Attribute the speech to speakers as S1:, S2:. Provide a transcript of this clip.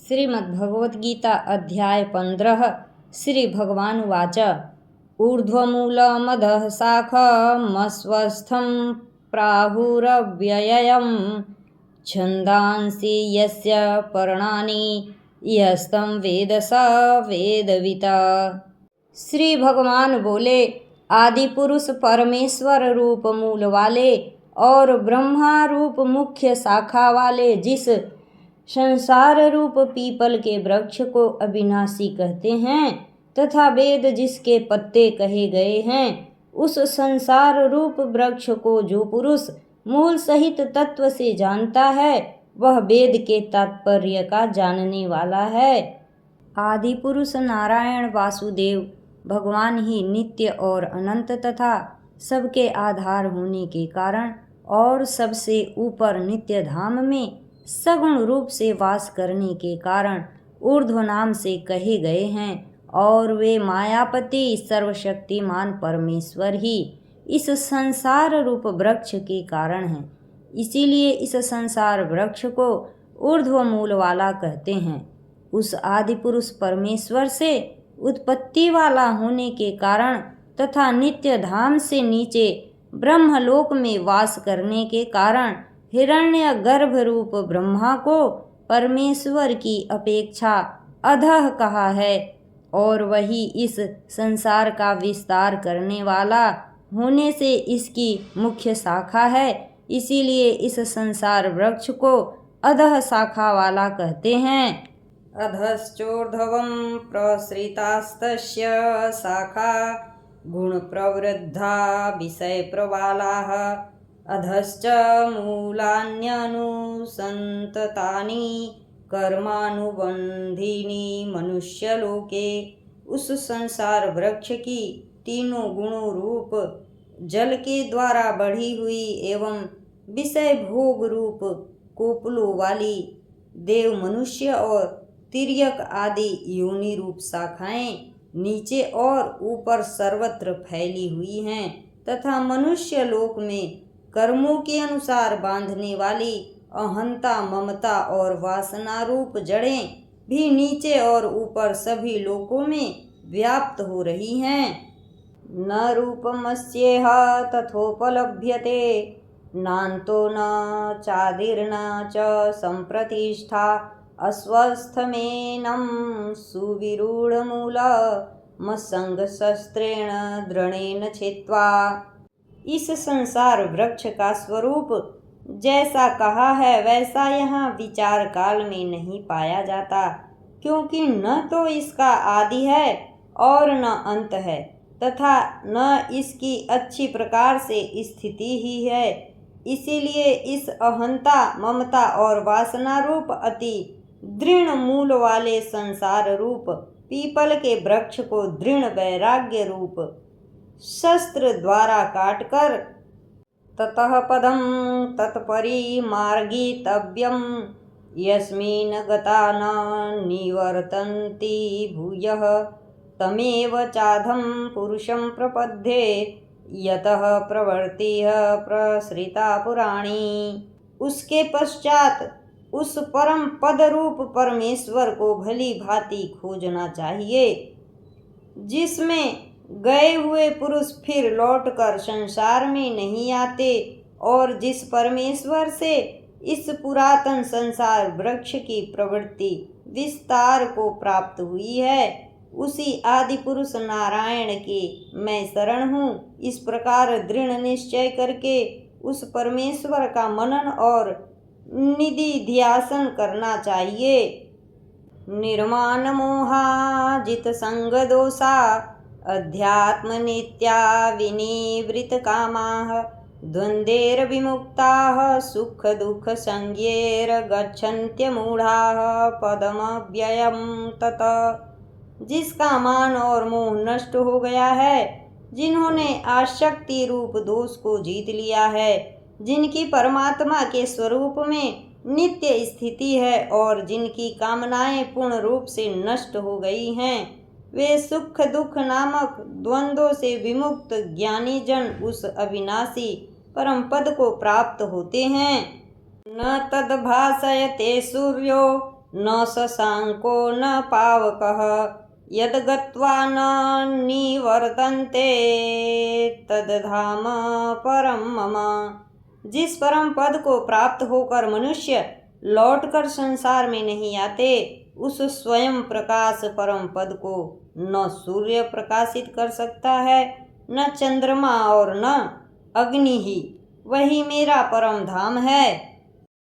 S1: श्रीमद्भगवद्गीता अध्याय 15 श्री भगवानुवाच ऊर्ध्वमूलमधः शाखमस्वस्थं प्राहुरव्ययम् छन्दांसि यस्य पर्णानि यस्तं वेद स वेदवित्। श्री भगवान बोले, आदि पुरुष परमेश्वर रूप मूल वाले और ब्रह्मा रूप मुख्य शाखा वाले जिस संसार रूप पीपल के वृक्ष को अविनाशी कहते हैं तथा वेद जिसके पत्ते कहे गए हैं, उस संसार रूप वृक्ष को जो पुरुष मूल सहित तत्व से जानता है वह वेद के तात्पर्य का जानने वाला है। आदि पुरुष नारायण वासुदेव भगवान ही नित्य और अनंत तथा सबके आधार होने के कारण और सबसे ऊपर नित्य धाम में सगुण रूप से वास करने के कारण ऊर्ध्व नाम से कहे गए हैं और वे मायापति सर्वशक्तिमान परमेश्वर ही इस संसार रूप वृक्ष के कारण हैं। इसीलिए इस संसार वृक्ष को ऊर्ध्व मूल वाला कहते हैं। उस आदि पुरुष परमेश्वर से उत्पत्ति वाला होने के कारण तथा नित्य धाम से नीचे ब्रह्मलोक में वास करने के कारण हिरण्य गर्भ रूप ब्रह्मा को परमेश्वर की अपेक्षा अधः कहा है और वही इस संसार का विस्तार करने वाला होने से इसकी मुख्य शाखा है। इसीलिए इस संसार वृक्ष को अधः शाखा वाला कहते हैं। अधश्चोर्ध्वं प्रसृतास्तस्य शाखा गुण प्रवृद्धा विषय प्रबालाः अधश्च मूलान्यनुसन्ततानि कर्मानुबन्धीनि मनुष्यलोके। उस संसार वृक्ष की तीनों गुणों रूप जल के द्वारा बढ़ी हुई एवं विषय भोग रूप कोपलों वाली देव मनुष्य और तिर्यक आदि योनि रूप शाखाएं नीचे और ऊपर सर्वत्र फैली हुई हैं तथा मनुष्य लोक में कर्मों के अनुसार बांधने वाली अहंता ममता और वासना रूप जड़ें भी नीचे और ऊपर सभी लोकों में व्याप्त हो रही हैं। न रूपमस्येह तथोपलभ्यते नान्तो न चादिर्न च संप्रतिष्ठा अस्वस्थमेनं सुविरूढमूल मत्संगशस्त्रेण दृढ़ेन छित्त्वा। इस संसार वृक्ष का स्वरूप जैसा कहा है वैसा यहाँ विचार काल में नहीं पाया जाता, क्योंकि न तो इसका आदि है और न अंत है तथा न इसकी अच्छी प्रकार से स्थिति ही है। इसीलिए इस अहंता ममता और वासना रूप अति दृढ़ मूल वाले संसार रूप पीपल के वृक्ष को दृढ़ वैराग्य रूप शस्त्र द्वारा काटकर ततः पदं तत्परिमार्गितव्यं यस्मिन् गता न निवर्तन्ति भूयः तमेव चाधं पुरुषं प्रपद्ये यतः प्रवृत्तिः प्रसृता पुराणी। उसके पश्चात उस परम पद रूप परमेश्वर को भली भांति खोजना चाहिए जिसमें गए हुए पुरुष फिर लौटकर संसार में नहीं आते और जिस परमेश्वर से इस पुरातन संसार वृक्ष की प्रवृत्ति विस्तार को प्राप्त हुई है, उसी आदि पुरुष नारायण के मैं शरण हूँ। इस प्रकार दृढ़ निश्चय करके उस परमेश्वर का मनन और निधिध्यासन करना चाहिए। निर्माण मोहा जित संग दोषा अध्यात्म नित्या विनिवृत कामाः द्वन्द्वैर विमुक्ताः सुख दुख संज्ञैर गच्छन्त्यमूढ़ाः पदमव्ययं तत्। जिसका मान और मोह नष्ट हो गया है, जिन्होंने आसक्ति रूप दोष को जीत लिया है, जिनकी परमात्मा के स्वरूप में नित्य स्थिति है और जिनकी कामनाएं पूर्ण रूप से नष्ट हो गई हैं, वे सुख दुख नामक द्वंद्वों से विमुक्त ज्ञानी जन उस अविनाशी परम पद को प्राप्त होते हैं। न तद्भासयते सूर्यो न शशांको न पावकः यद गत्वा न निवर्तन्ते तद्धाम परम मम। जिस परम पद को प्राप्त होकर मनुष्य लौटकर संसार में नहीं आते, उस स्वयं प्रकाश परम पद को न सूर्य प्रकाशित कर सकता है, न चंद्रमा और न अग्नि ही। वही मेरा परम धाम है।